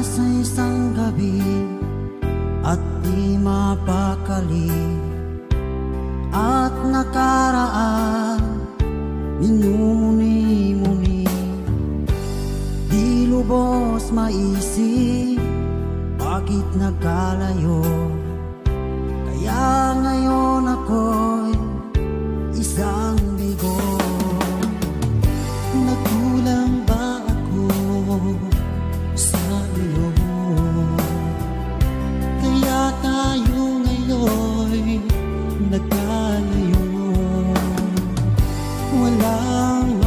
sa isang gabi at di mapakali, at nakaraan minumuni-muni, di lubos maisip bakit nagkalayo. Kaya ngayon ako'y isang bigo. Nagkulang ba ako sa iyo? Kaya tayo ngayon'y nagkalayo. Walang